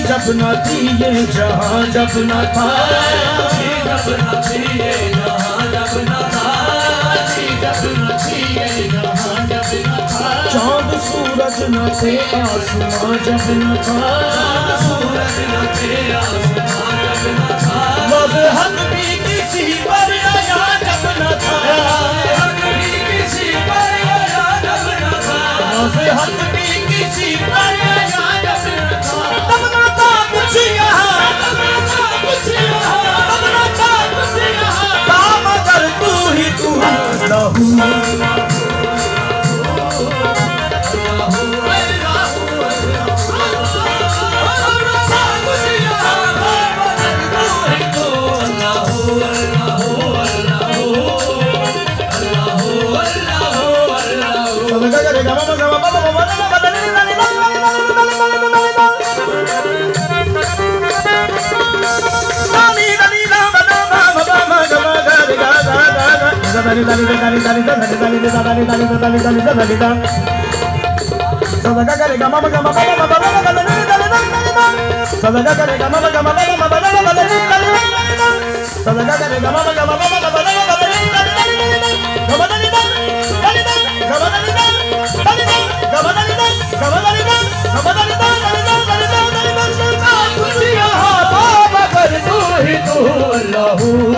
जब न थी ये जहाँ जब न था, जब न थी ये जहाँ जब न था, जब न थी ये जहाँ जब न था। चाँद सूरज न थे आसमां जब न था, सूरज न थे आसमां जब न था। मज़हब भी किसी पर आया जब न था, मज़हब भी किसी पर आया जब न था, मज़हब भी किसी पर आया जब न था। तब न था कुछ यहाँ, तब न था कुछ यहाँ, तब न था कुछ यहाँ। था मगर तू ही तू लहू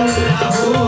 अल्लाहू